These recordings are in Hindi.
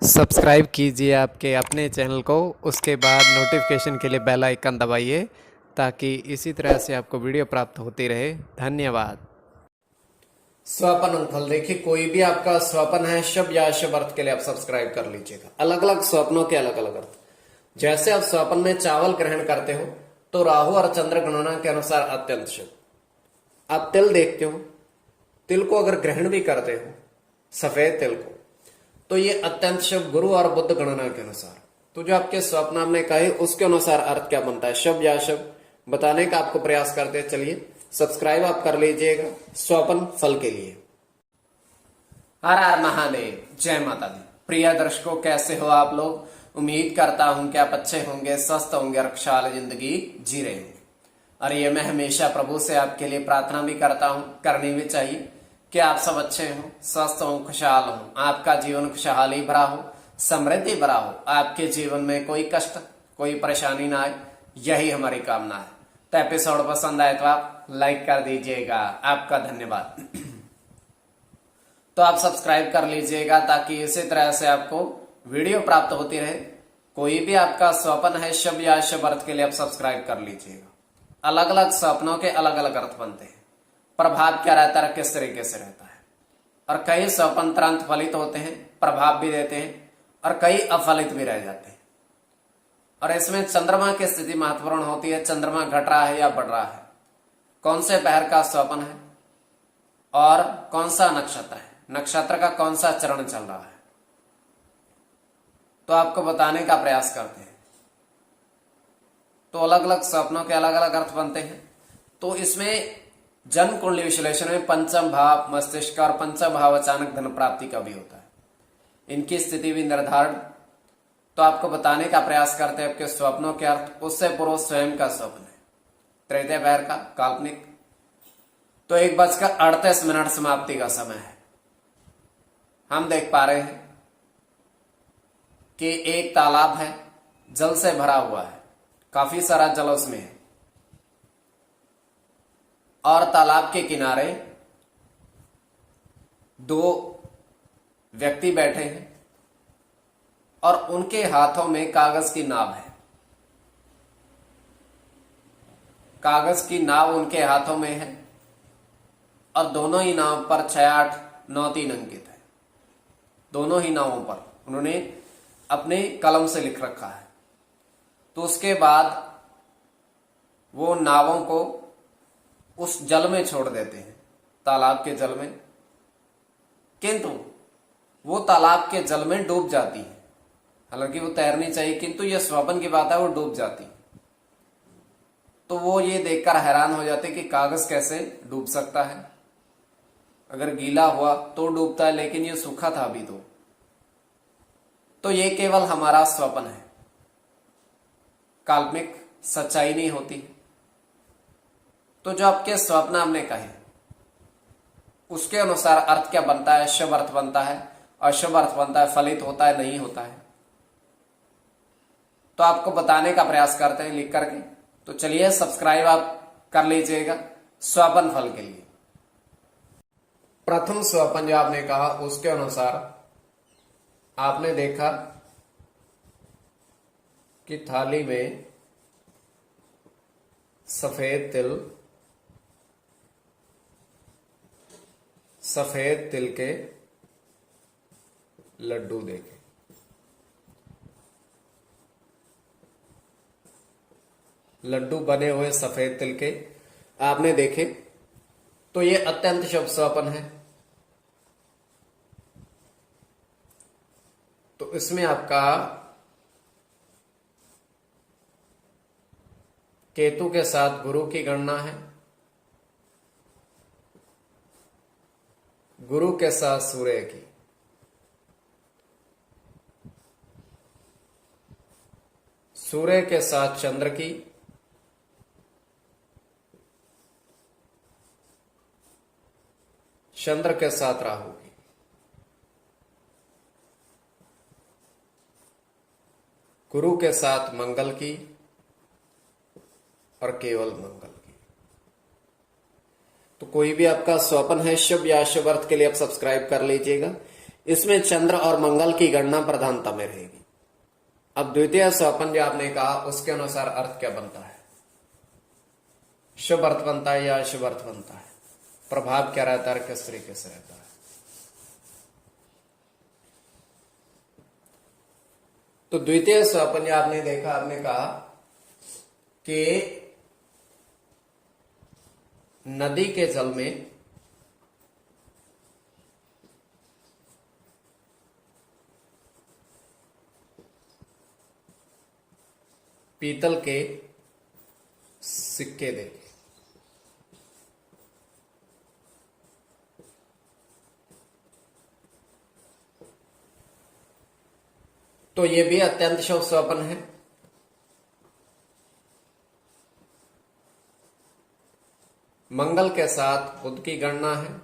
सब्सक्राइब कीजिए आपके अपने चैनल को, उसके बाद नोटिफिकेशन के लिए बेल आइकन दबाइए ताकि इसी तरह से आपको वीडियो प्राप्त होती रहे। धन्यवाद। स्वपन फल देखिए, कोई भी आपका स्वपन है शुभ या अशुभ अर्थ के लिए आप सब्सक्राइब कर लीजिएगा। अलग अलग स्वप्नों के अलग अलग अर्थ। जैसे आप स्वपन में चावल ग्रहण करते हो तो राहु और चंद्र गणना के अनुसार अत्यंत शुभ। आप तिल देखते हो, तिल को अगर ग्रहण भी करते हो, सफेद तिल को, तो ये अत्यंत शुभ गुरु और बुद्ध गणना के अनुसार। तो जो आपके स्वप्न हमने कहे उसके अनुसार अर्थ क्या बनता है, शुभ या अशुभ, बताने का आपको प्रयास करते हैं। चलिए सब्सक्राइब आप कर लीजिएगा स्वपन फल के लिए। हर हर महादेव, जय माता दी। प्रिय दर्शकों, कैसे हो आप लोग? उम्मीद करता हूं कि आप अच्छे होंगे, स्वस्थ होंगे और खुशहाल जिंदगी जी रहे होंगे। और ये मैं हमेशा प्रभु से आपके लिए प्रार्थना भी करता हूं, करनी भी चाहिए कि आप सब अच्छे हो, स्वस्थ हो, खुशहाल हो, आपका जीवन खुशहाली भरा हो, समृद्धि भरा हो, आपके जीवन में कोई कष्ट कोई परेशानी ना आए, यही हमारी कामना है। तो एपिसोड पसंद आए तो आप लाइक कर दीजिएगा, आपका धन्यवाद। तो आप सब्सक्राइब कर लीजिएगा ताकि इसी तरह से आपको वीडियो प्राप्त होती रहे। कोई भी आपका स्वप्न है शुभ या अशुभ अर्थ के लिए आप सब्सक्राइब कर लीजिएगा। अलग अलग स्वप्नों के अलग अलग अर्थ बनते हैं, प्रभाव क्या रहता है, किस तरीके से रहता है। और कई स्वप्न तुरंत फलित होते हैं, प्रभाव भी देते हैं, और कई अफलित भी रह जाते हैं। और इसमें चंद्रमा की स्थिति महत्वपूर्ण होती है। चंद्रमा घट रहा है या बढ़ रहा है, कौन से पहर का स्वप्न है और कौन सा नक्षत्र है, नक्षत्र का कौन सा चरण चल रहा है, तो आपको बताने का प्रयास करते हैं। तो अलग अलग स्वप्नों के अलग अलग अर्थ बनते हैं। तो इसमें जन्म कुंडली विश्लेषण में पंचम भाव मस्तिष्क और पंचम भाव अचानक धन प्राप्ति का भी होता है, इनकी स्थिति भी निर्धारण तो आपको बताने का प्रयास करते हैं। आपके स्वप्नों के अर्थ, उससे पूर्व स्वयं का स्वप्न है, तृतीय पहर का काल्पनिक। तो 1:38 समाप्ति का समय है। हम देख पा रहे हैं कि एक तालाब है, जल से भरा हुआ है, काफी सारा जल उसमें है, और तालाब के किनारे दो व्यक्ति बैठे हैं और उनके हाथों में कागज की नाव है। कागज की नाव उनके हाथों में है और दोनों ही नाव पर 6893 अंकित है। दोनों ही नावों पर उन्होंने अपने कलम से लिख रखा है। तो उसके बाद वो नावों को उस जल में छोड़ देते हैं, तालाब के जल में, किंतु वो तालाब के जल में डूब जाती है। हालांकि वो तैरनी चाहिए, किंतु ये स्वप्न की बात है, वो डूब जाती है। तो वो ये देखकर हैरान हो जाते कि कागज कैसे डूब सकता है, अगर गीला हुआ तो डूबता है, लेकिन ये सूखा था अभी तो ये केवल हमारा स्वप्न है, काल्पनिक, सच्चाई नहीं होती। तो जो आपके स्वप्न हमने कहे उसके अनुसार अर्थ क्या बनता है, शुभ अर्थ बनता है, अशुभ अर्थ बनता है, फलित होता है, नहीं होता है, तो आपको बताने का प्रयास करते हैं लिख करके। तो चलिए सब्सक्राइब आप कर लीजिएगा स्वपन फल के लिए। प्रथम स्वपन जो आपने कहा उसके अनुसार आपने देखा कि थाली में सफेद तिल के लड्डू देखे। लड्डू बने हुए सफेद तिल के आपने देखे, तो ये अत्यंत शुभ स्वप्न है। तो इसमें आपका केतु के साथ गुरु की गणना है, गुरु के साथ सूर्य की, सूर्य के साथ चंद्र की, चंद्र के साथ राहु की, गुरु के साथ मंगल की और केवल मंगल की। तो कोई भी आपका स्वप्न है शुभ या अशुभ अर्थ के लिए आप सब्सक्राइब कर लीजिएगा। इसमें चंद्र और मंगल की गणना प्रधानता में रहेगी। अब द्वितीय स्वपन जो आपने कहा उसके अनुसार अर्थ क्या बनता है, शुभ अर्थ बनता है या अशुभ अर्थ बनता है, प्रभाव क्या रहता है, किस तरीके से रहता है। तो द्वितीय स्वपन जो आपने देखा, आपने कहा कि नदी के जल में पीतल के सिक्के देखे। तो ये भी अत्यंत शुभ स्वप्न है। मंगल के साथ बुध की गणना है।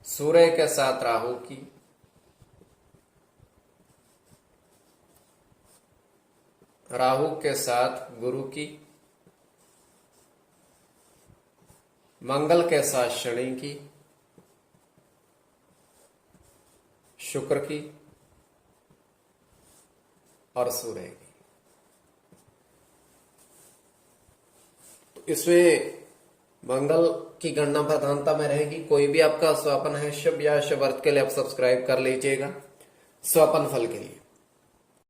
सूर्य के साथ राहु की, राहु के साथ गुरु की, मंगल के साथ शनि की, शुक्र की और सूर्य की। तो इसमें मंगल की गणना प्रधानता में रहेगी। कोई भी आपका स्वपन है शुभ या शुभ अर्थ के लिए आप सब्सक्राइब कर लीजिएगा स्वपन फल के लिए।